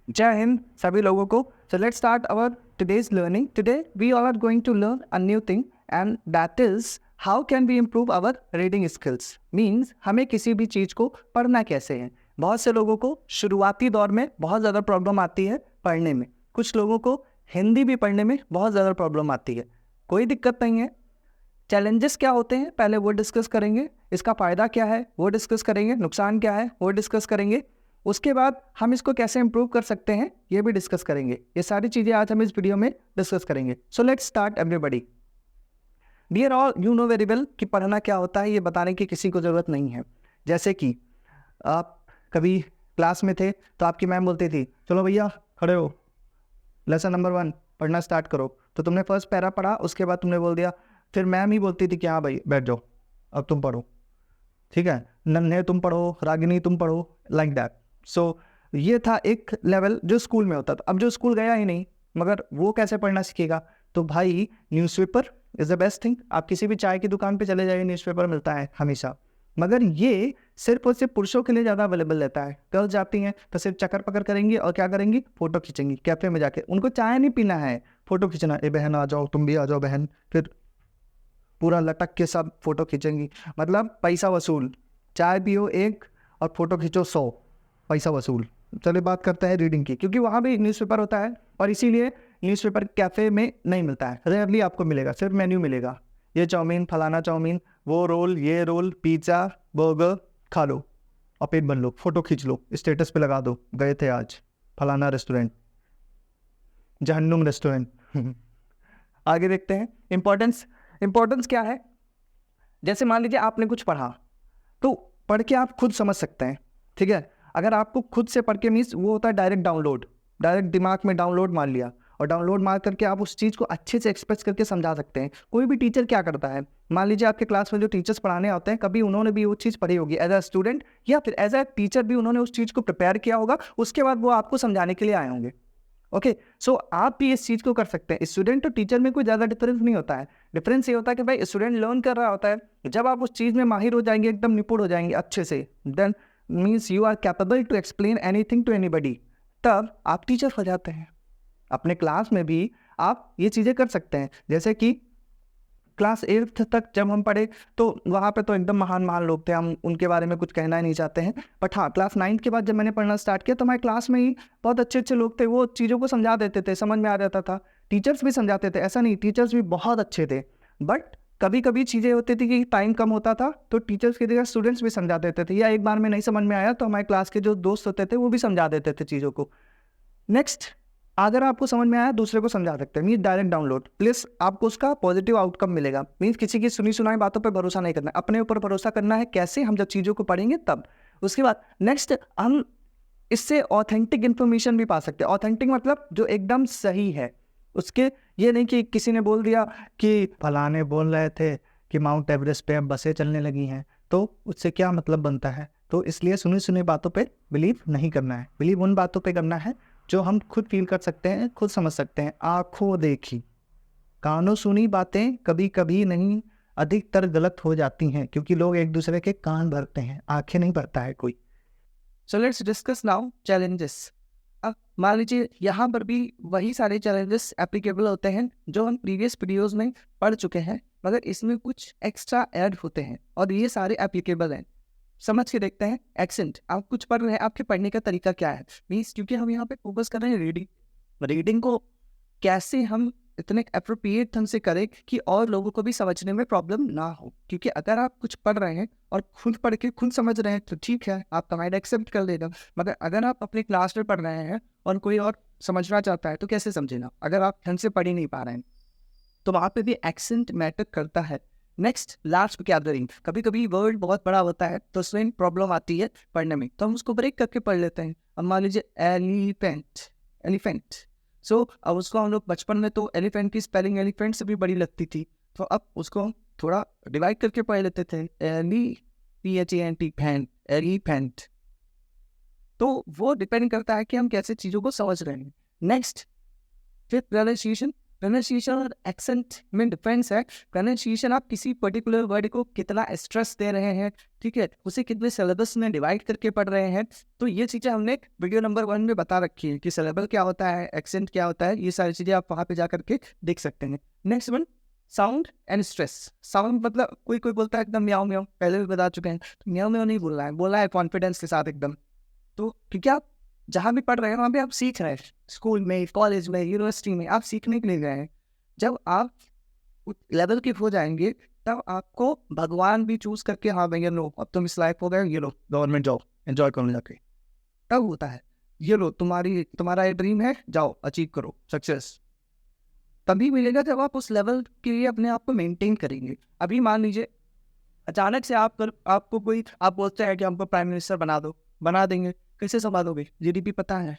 जय हिंद सभी लोगों को। So let's start our today's learning. Today we all are going to learn a new thing and that is how can we improve our reading skills. Means हमें किसी भी चीज़ को पढ़ना कैसे है। बहुत से लोगों को शुरुआती दौर में बहुत ज़्यादा प्रॉब्लम आती है पढ़ने में, कुछ लोगों को हिंदी भी पढ़ने में बहुत ज़्यादा प्रॉब्लम आती है। कोई दिक्कत नहीं है। चैलेंजेस क्या होते हैं पहले वो डिस्कस करेंगे, इसका फ़ायदा क्या है वो डिस्कस करेंगे, नुकसान क्या है वो डिस्कस करेंगे, उसके बाद हम इसको कैसे इम्प्रूव कर सकते हैं ये भी डिस्कस करेंगे। ये सारी चीज़ें आज हम इस वीडियो में डिस्कस करेंगे। So let's start everybody. Dear all, you know very well कि पढ़ना क्या होता है ये बताने की किसी को ज़रूरत नहीं है। जैसे कि आप कभी क्लास में थे तो आपकी मैम बोलती थी चलो भैया खड़े हो, लेसन नंबर 1 पढ़ना स्टार्ट करो। तो तुमने फर्स्ट पैरा पढ़ा, उसके बाद तुमने बोल दिया, फिर मैम ही बोलती थी कि हाँ भाई बैठ जाओ अब तुम पढ़ो, ठीक है, नन्हे तुम पढ़ो, रागिनी तुम पढ़ो, लाइक दैट। सो ये था एक लेवल जो स्कूल में होता था। अब जो स्कूल गया ही नहीं मगर वो कैसे पढ़ना सीखेगा? तो भाई newspaper is the best thing. आप किसी भी चाय की दुकान पे चले जाइए, न्यूज़पेपर मिलता है हमेशा। मगर ये सिर्फ और सिर्फ पुरुषों के लिए ज़्यादा अवेलेबल रहता है। गर्ल्स जाती हैं तो सिर्फ चक्कर पकड़ करेंगी और क्या करेंगी, फ़ोटो खींचेंगी कैफ़े में जाके। उनको चाय नहीं पीना है, फ़ोटो खींचना। ए बहन आ जाओ, तुम भी आ जाओ बहन। फिर पूरा लटक के सब फोटो खींचेंगी, मतलब पैसा वसूल। चाय पियो 1 और फोटो खींचो 100, पैसा वसूल। चलिए बात करते हैं रीडिंग की, क्योंकि वहाँ भी न्यूज़पेपर होता है और इसीलिए न्यूज़पेपर कैफ़े में नहीं मिलता है, रेयरली आपको मिलेगा, सिर्फ मेन्यू मिलेगा। ये चाउमीन, फलाना चाउमीन, वो रोल, ये रोल, पिज़्ज़ा, बर्गर, खा लो और पेट भर लो, फोटो खींच लो, स्टेटस पे लगा दो, गए थे आज फलाना रेस्टोरेंट, जहन्नुम रेस्टोरेंट। आगे देखते हैं इंपॉर्टेंस क्या है। जैसे मान लीजिए आपने कुछ पढ़ा तो पढ़ के आप खुद समझ सकते हैं, ठीक है। अगर आपको खुद से पढ़ के मीन्स वो होता है डायरेक्ट डाउनलोड, डायरेक्ट दिमाग में डाउनलोड मार लिया और डाउनलोड मार करके आप उस चीज़ को अच्छे से एक्सप्रेस करके समझा सकते हैं। कोई भी टीचर क्या करता है, मान लीजिए आपके क्लास में जो टीचर्स पढ़ाने आते हैं कभी उन्होंने भी वो चीज़ पढ़ी होगी एज अ स्टूडेंट या फिर एज अ टीचर भी उन्होंने उस चीज़ को प्रिपेयर किया होगा, उसके बाद वो आपको समझाने के लिए आए होंगे। ओके, सो आप भी इस चीज़ को कर सकते हैं। स्टूडेंट और टीचर में कोई ज़्यादा डिफरेंस नहीं होता है। डिफरेंस ये होता है कि भाई स्टूडेंट लर्न कर रहा होता है, जब आप उस चीज़ में माहिर हो जाएंगे, एकदम निपुण हो जाएंगे अच्छे से, then means you are capable to explain anything to anybody, तब आप टीचर हो जाते हैं। अपने क्लास में भी आप ये चीज़ें कर सकते हैं। जैसे कि क्लास 8th तक जब हम पढ़े तो वहाँ पे तो एकदम महान महान लोग थे, हम उनके बारे में कुछ कहना ही नहीं चाहते हैं। बट हाँ, क्लास 9th के बाद जब मैंने पढ़ना स्टार्ट किया तो हमारे क्लास में ही बहुत अच्छे अच्छे लोग थे, वो चीज़ों को समझा देते थे, समझ में आ जाता था। टीचर्स भी समझाते थे, ऐसा नहीं, टीचर्स भी बहुत अच्छे थे। बट कभी कभी चीज़ें होती थी कि टाइम कम होता था तो टीचर्स की जगह स्टूडेंट्स भी समझा देते थे, या एक बार में नहीं समझ में आया तो हमारे क्लास के जो दोस्त होते थे वो भी समझा देते थे चीज़ों को। नेक्स्ट, अगर आपको समझ में आया दूसरे को समझा सकते हैं, मीन्स डायरेक्ट डाउनलोड, प्लस आपको उसका पॉजिटिव आउटकम मिलेगा। मीन्स किसी की सुनी सुनाई बातों पर भरोसा नहीं करना, अपने ऊपर भरोसा करना है। कैसे? हम जब चीज़ों को पढ़ेंगे तब। उसके बाद नेक्स्ट, हम इससे ऑथेंटिक इन्फॉर्मेशन भी पा सकते हैं। ऑथेंटिक मतलब जो एकदम सही है, उसके ये नहीं कि किसी ने बोल दिया कि फलाने बोल रहे थे कि माउंट एवरेस्ट पे अब बसें चलने लगी हैं, तो उससे क्या मतलब बनता है। तो इसलिए सुनी सुनी बातों पे बिलीव नहीं करना है, बिलीव उन बातों पे करना है जो हम खुद फील कर सकते हैं, खुद समझ सकते हैं। आंखों देखी कानों सुनी बातें कभी कभी नहीं, अधिकतर गलत हो जाती हैं, क्योंकि लोग एक दूसरे के कान भरते हैं, आंखें नहीं भरता है कोई। So let's discuss now challenges. अब मान लीजिए यहाँ पर भी वही सारे चैलेंजेस एप्लीकेबल होते हैं जो हम प्रीवियस वीडियोस में पढ़ चुके हैं, मगर इसमें कुछ एक्स्ट्रा ऐड होते हैं और ये सारे एप्लीकेबल हैं। समझ के देखते हैं। एक्सेंट, आप कुछ पढ़ रहे हैं, आपके पढ़ने का तरीका क्या है। मीन्स क्योंकि हम यहाँ पे फोकस कर रहे हैं रीडिंग को कैसे हम इतने अप्रोप्रिएट ढंग से करें कि और लोगों को भी समझने में प्रॉब्लम ना हो। क्योंकि अगर आप कुछ पढ़ रहे हैं और खुद पढ़ के खुद समझ रहे हैं तो ठीक है, आपका माइंड एक्सेप्ट कर लेगा। मगर अगर आप अपने क्लास में पढ़ रहे हैं और कोई और समझना चाहता है तो कैसे समझेगा, अगर आप ढंग से पढ़ ही नहीं पा रहे हैं। तो वहाँ पे भी एक्सेंट मैटर करता है। Next, last vocabulary. कभी कभी वर्ड बहुत बड़ा होता है तो उसमें प्रॉब्लम आती है पढ़ने में, तो हम उसको ब्रेक करके पढ़ लेते हैं। अब मान लीजिए एलिफेंट। सो अब उसको हम लोग बचपन में तो एलिफेंट की स्पेलिंग एलिफेंट से भी बड़ी लगती थी, तो अब उसको हम थोड़ा डिवाइड करके पढ़ लेते थे, एलिफेंट। तो वो डिपेंड करता है कि हम कैसे चीज़ों को समझ रहे हैं। नेक्स्ट, फिर प्रोनाउंसिएशन। प्रोनाउंसिएशन और एक्सेंट में डिफरेंस है। प्रोनाउंसिएशन आप किसी पर्टिकुलर वर्ड को कितना स्ट्रेस दे रहे हैं, ठीक है, उसे कितने सिलेबस में डिवाइड करके पढ़ रहे हैं। तो ये चीज़ें हमने वीडियो नंबर 1 में बता रखी है कि सिलेबल क्या होता है, एक्सेंट क्या होता है, ये सारी चीज़ें आप वहाँ पे जा करके देख सकते हैं। Next one, sound and stress. Sound मतलब कोई कोई बोलता है एकदम म्याऊं म्याऊं, पहले भी बता चुके हैं, तो म्याऊं म्याऊं नहीं बोलना है कॉन्फिडेंस के साथ एकदम। तो क्योंकि आप जहाँ भी पढ़ रहे हैं वहाँ पे आप सीख रहे हैं, स्कूल में, कॉलेज में, यूनिवर्सिटी में आप सीखने के लिए गए हैं। जब आप उस लेवल के हो जाएंगे तब आपको भगवान भी चूज करके, हाँ भैया लो अब तुम इस लायक हो गए, ये लो गवर्नमेंट जॉब एंजॉय करो जाके, तब होता है। ये लो तुम्हारा ये ड्रीम है, जाओ अचीव करो सक्सेस, तभी मिलेगा जब आप उस लेवल के लिए अपने आप को मेंटेन करेंगे। अभी मान लीजिए अचानक से आपको कोई आप बोलते हैं कि हमको प्राइम मिनिस्टर बना दो, बना देंगे, कैसे संभालोगे? जीडीपी पता है,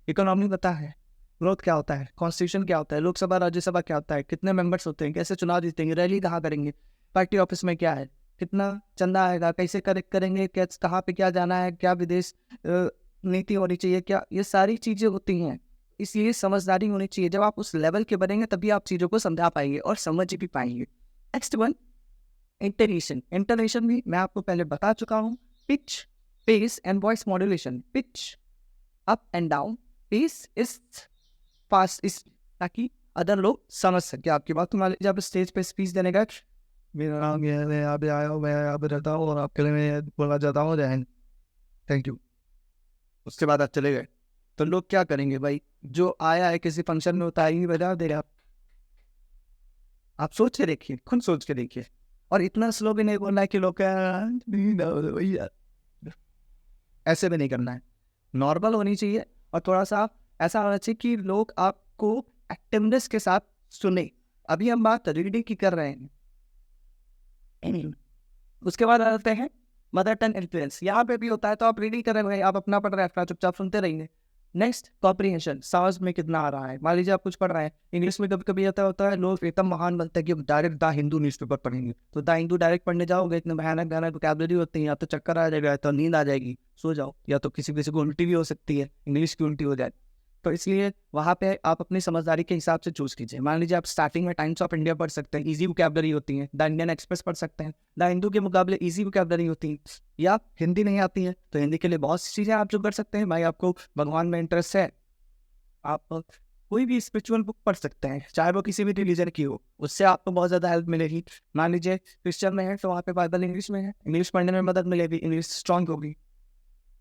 इकोनॉमी पता है, ग्रोथ क्या होता है, कॉन्स्टिट्यूशन क्या होता है, लोकसभा राज्यसभा क्या होता है, कितने मेंबर्स होते हैं, कैसे चुनाव जीतेंगे, रैली कहाँ करेंगे, पार्टी ऑफिस में क्या है, कितना चंदा आएगा, कैसे कलेक्ट करेंगे, क्या कहाँ पे क्या जाना है, क्या विदेश नीति होनी चाहिए, क्या, ये सारी चीज़ें होती हैं। इसलिए समझदारी होनी चाहिए। जब आप उस लेवल के बनेंगे तभी आप चीज़ों को समझा पाएंगे और समझ भी पाएंगे। Next one, इंटरेशन। इंटरेशन भी मैं आपको पहले बता चुका हूँ। Pitch, pace and voice modulation. Pitch up and down, pace is fast, इस ताकि अदर लोग समझ सके आपकी बात। तुम्हारे जब स्टेज पे स्पीच देने का, मेरा नाम ये है, मैं यहाँ पे आया हूँ, मैं यहाँ पे रहता हूँ और आपके लिए मैं बोलना चाहता हूँ, जय हिंद, थैंक यू, उसके बाद आप चले गए, तो लोग क्या करेंगे भाई? जो आया है किसी फंक्शन में उतार ही बजा देगा। आप सोच के देखिए, खुद सोच के देखिए। और इतना स्लो भी नहीं बोलना है कि लोग ऐसे भी नहीं करना है, नॉर्मल होनी चाहिए। और थोड़ा सा ऐसा होना चाहिए कि लोग आपको एक्टिवनेस के साथ सुने। अभी हम बात रीडिंग की कर रहे हैं, उसके बाद आते हैं मदर टंग इन्फ्लुएंस। यहाँ पे भी होता है, तो आप रीडिंग कर रहे हैं, आप अपना पढ़ रहे हैं, अपना चुपचाप सुनते रहिए। नेक्स्ट, कॉम्प्रिहेंशन, समझ में कितना आ रहा है। मान लीजिए आप कुछ पढ़ रहे हैं इंग्लिश में, कभी कभी ऐसा होता है लोग एकदम महान बनते हैं कि डायरेक्ट द हिंदू न्यूज़पेपर पढ़ेंगे, तो द हिंदू डायरेक्ट पढ़ने जाओगे, इतने भयानक भयानक वोकैबुलरी होती है, या तो चक्कर आ जाएगा, या तो नींद आ जाएगी, सो जाओ, या तो किसी किसी को उल्टी भी हो सकती है, इंग्लिश की उल्टी हो जाए। तो इसलिए वहाँ पे आप अपनी समझदारी के हिसाब से चूज कीजिए। मान लीजिए आप स्टार्टिंग में टाइम्स ऑफ इंडिया पढ़ सकते हैं, इजी वोकैबुलरी होती है। द इंडियन एक्सप्रेस पढ़ सकते हैं, द हिंदू के मुकाबले इजी वोकैबुलरी होती है। या हिंदी नहीं आती है तो हिंदी के लिए बहुत सी चीज़ें आप जो कर सकते हैं। भाई आपको भगवान में इंटरेस्ट है, आप कोई भी स्पिरिचुअल बुक पढ़ सकते हैं, चाहे वो किसी भी रिलीजन की हो, उससे आपको बहुत ज़्यादा हेल्प मिलेगी। मान लीजिए क्रिश्चियन में है तो वहाँ पे बाइबल इंग्लिश में है, इंग्लिश पढ़ने में मदद मिलेगी, इंग्लिश स्ट्रांग होगी।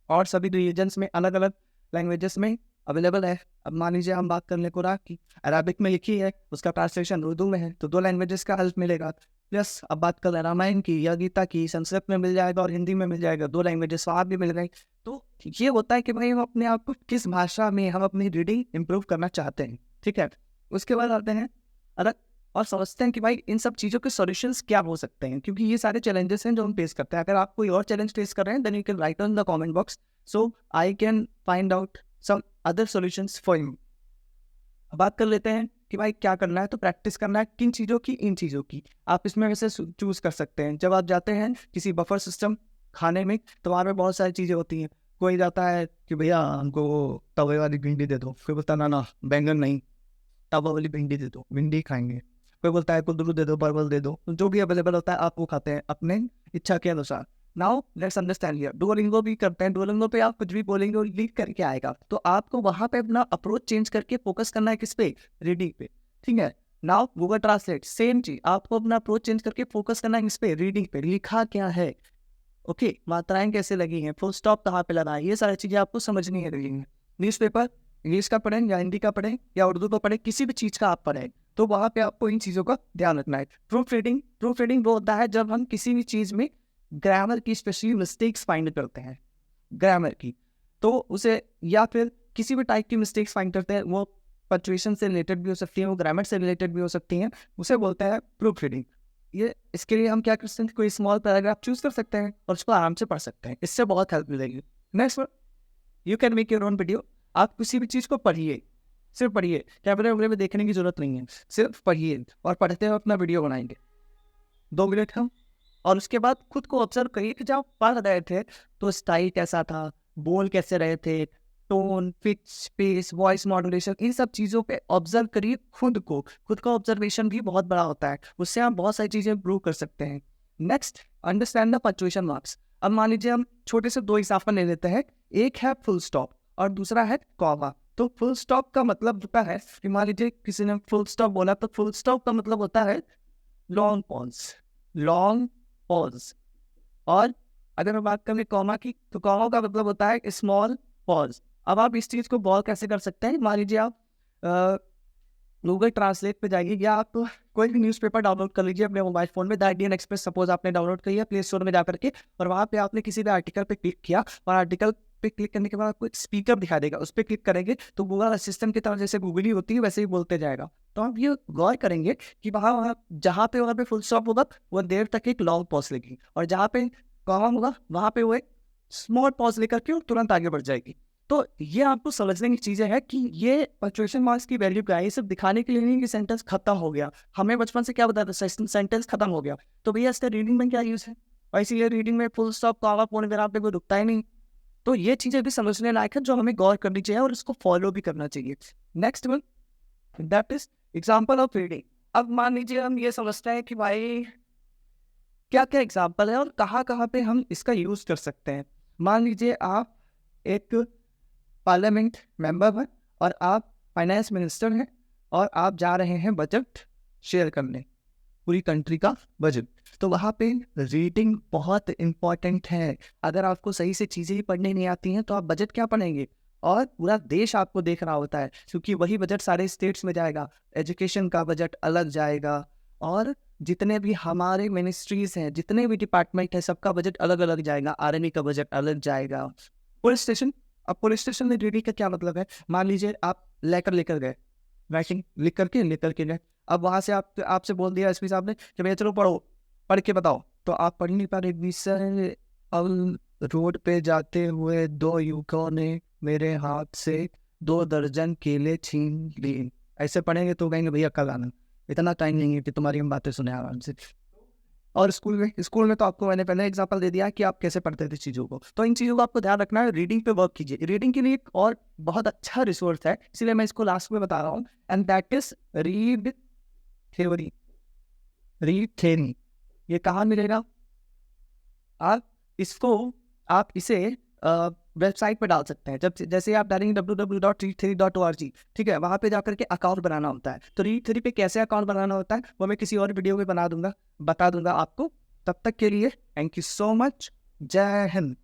और सभी रिलीजन्स में अलग अलग लैंग्वेजेस में अवेलेबल है। अब मान लीजिए हम बात कर लें कुरान की, अरबिक में लिखी है, उसका ट्रांसलेशन उर्दू में है, तो 2 लैंग्वेजेस का हेल्प मिलेगा। प्लस अब बात कर रामायण की या गीता की, संस्कृत में मिल जाएगा और हिंदी में मिल जाएगा, 2 लैंग्वेजेस वहाँ भी मिल गई। तो ये होता है कि भाई हम अपने आप को किस भाषा में हम अपनी रीडिंग इम्प्रूव करना चाहते हैं, ठीक है। उसके बाद आते हैं अलग और समझते हैं कि भाई इन सब चीज़ों के सॉल्यूशंस क्या हो सकते हैं, क्योंकि ये सारे चैलेंजेस हैं जो हम फेस करते हैं। अगर आप कोई और चैलेंज फेस कर रहे हैं, then you can write on the comment box, so I can find out some other solutions for you. बात कर लेते हैं कि भाई क्या करना है, तो प्रैक्टिस करना है किन चीज़ों की, इन चीज़ों की। आप इसमें वैसे चूज कर सकते हैं। जब आप जाते हैं किसी बफर सिस्टम खाने में, तो वहाँ पे बहुत सारी चीज़ें होती हैं। कोई जाता है कि भैया हमको तवे वाली भिंडी दे दो, कोई बोलता ना ना बैंगन नहीं, तवा वाली भिंडी दे दो, भिंडी खाएंगे। कोई बोलता है कुंदरू दे दो, परवल दे दो, तो जो भी अवेलेबल होता है आप वो खाते हैं अपने इच्छा के अनुसार। Now let's understand here, Duolingo भी करते हैं। डुओलिंगो पे आप कुछ भी बोलेंगे और लीड करके आएगा, तो आपको वहाँ पे अपना अप्रोच चेंज करके फोकस करना है किस पे, रीडिंग पे, ठीक है। नाउ गूगल ट्रांसलेट, सेम चीज, आपको अपना अप्रोच चेंज करके फोकस करना है किस पे, रीडिंग पे, लिखा क्या है, ओके, मात्राएं कैसे लगी हैं, फुल स्टॉप कहाँ पे लगा है, ये सारी चीजें आपको समझनी है रीडिंग में। न्यूज़पेपर इंग्लिश का पढ़ें या हिंदी का पढ़ें या उर्दू का पढ़ें, किसी भी चीज़ का आप पढ़ें, तो वहाँ पे आपको इन चीज़ों का ध्यान रखना है। प्रूफ रीडिंग वो होता है जब हम किसी भी चीज़ में ग्रामर की स्पेशली मिस्टेक्स फाइंड करते हैं, ग्रामर की, तो उसे, या फिर किसी भी टाइप की मिस्टेक्स फाइंड करते हैं, वो पंक्चुएशन से रिलेटेड भी हो सकती है, वो ग्रामर से रिलेटेड भी हो सकती हैं, उसे बोलते हैं प्रूफ रीडिंग। ये इसके लिए हम क्या कर सकते हैं, कोई स्मॉल पैराग्राफ चूज कर सकते हैं और उसको आराम से पढ़ सकते हैं, इससे बहुत हेल्प मिलेगी। Next one, you can make your own video. आप किसी भी चीज़ को पढ़िए, सिर्फ पढ़िए, कैमरे वैमरे में देखने की जरूरत नहीं है, सिर्फ पढ़िए और पढ़ते हुए अपना वीडियो बनाएंगे 2 मिनट हम। और उसके बाद खुद को ऑब्जर्व करिए कि जब पढ़ रहे थे तो स्टाइल कैसा था, बोल कैसे रहे थे, tone, pitch, pace, voice modulation, इन सब चीज़ों पे ऑब्जर्व करिए खुद को। खुद का ऑब्जर्वेशन भी बहुत बड़ा होता है, उससे आप बहुत सारी चीज़ें इम्प्रूव कर सकते हैं। Next, understand the punctuation marks. अब मान लीजिए हम छोटे से 2 एग्जाम्पल ले लेते हैं। एक है फुल स्टॉप और दूसरा है कॉमा। तो फुल स्टॉप का मतलब होता है कि मान लीजिए किसी ने फुल स्टॉप बोला, तो फुल स्टॉप का मतलब होता है लॉन्ग पॉज, लॉन्ग पॉज। और अगर मैं बात करें कॉमा की, तो कॉमा का मतलब होता है स्मॉल पॉज। अब आप इस चीज़ को बहुत कैसे कर सकते हैं, मान लीजिए आप गूगल ट्रांसलेट पे जाइए या आप कोई भी न्यूज़पेपर डाउनलोड कर लीजिए अपने मोबाइल फ़ोन में। द इंडियन एक्सप्रेस सपोज आपने डाउनलोड किया प्ले स्टोर में जाकर के, और वहाँ पे आपने किसी भी आर्टिकल पे क्लिक किया, और आर्टिकल पे क्लिक करने के बाद आपको एक स्पीकर दिखा देगा, उस पर क्लिक करेंगे तो गूगल असिस्टेंट की तरह जैसे गूगल ही होती है वैसे ही बोलते जाएगा। तो आप ये गौर करेंगे कि वहाँ वहाँ पे फुल स्टॉप होगा वो देर तक एक लॉन्ग पॉज लेगी, और जहाँ पे कॉमा होगा वहाँ पे वो एक स्मॉल पॉज लेकर के तुरंत आगे बढ़ जाएगी। तो ये आपको समझने की चीज़ें हैं कि ये पंक्चुएशन मार्क्स की वैल्यू क्या है। ये सिर्फ दिखाने के लिए नहीं कि सेंटेंस खत्म हो गया। हमें बचपन से क्या बताया था, सेंटेंस खत्म हो गया, तो भैया इसका रीडिंग में क्या यूज़ है, और इसीलिए रीडिंग में फुल स्टॉप, कॉमा, पूर्ण विराम पे कोई रुकता ही नहीं। तो ये चीज़ें भी समझने लायक है जो हमें गौर करनी चाहिए और इसको फॉलो भी करना चाहिए। Next one, that is example of reading. अब मान लीजिए हम ये समझते हैं कि भाई क्या क्या एग्जाम्पल है और कहाँ कहाँ पे हम इसका यूज़ कर सकते हैं। मान लीजिए आप एक पार्लियामेंट मेंबर हैं और आप फाइनेंस मिनिस्टर हैं, और आप जा रहे हैं बजट शेयर करने, पूरी कंट्री का बजट। तो वहाँ पे रीडिंग बहुत इम्पॉर्टेंट है। अगर आपको सही से चीज़ें ही पढ़ने नहीं आती हैं तो आप बजट क्या पढ़ेंगे, और पूरा देश आपको देख रहा होता है क्योंकि वही बजट सारे स्टेट्स में जाएगा। एजुकेशन का बजट अलग जाएगा, और जितने भी हमारे मिनिस्ट्रीज हैं, जितने भी डिपार्टमेंट है, सबका बजट अलग अलग जाएगा। आर्मी का बजट अलग जाएगा। पुलिस स्टेशन, अब पुलिस स्टेशन में रीडिंग का क्या मतलब है, मान लीजिए आप लेटर लेकर गए, राइटिंग लिख करके लेकर के गए। अब वहाँ से आपसे बोल दिया एसपी साहब ने कि भैया चलो पढ़ो, पढ़ के बताओ, तो आप पढ़ नहीं पा रहे। सर, अब रोड पे जाते हुए 2 युवकों ने मेरे हाथ से 2 दर्जन केले छीन लिए। ऐसे पढ़ेंगे तो कहेंगे भैया कल आना, इतना टाइम नहीं है कि तुम्हारी हम बातें सुने आराम से। और स्कूल में तो आपको मैंने पहले एग्जांपल दे दिया कि आप कैसे पढ़ते थे चीज़ों को। तो इन चीज़ों को आपको ध्यान रखना है, रीडिंग पे वर्क कीजिए। रीडिंग के लिए एक और बहुत अच्छा रिसोर्स है, इसलिए मैं इसको लास्ट में बता रहा हूँ, and that is read theory. Read theory ये कहाँ मिलेगा, आप इसको आप इसे वेबसाइट पे डाल सकते हैं। जब जैसे आप डालेंगे www.readtheory.org, ठीक है, वहाँ पे जाकर के अकाउंट बनाना होता है। तो रीड थ्योरी पे कैसे अकाउंट बनाना होता है वो मैं किसी और वीडियो में बता दूंगा आपको। तब तक के लिए थैंक यू सो मच। जय हिंद।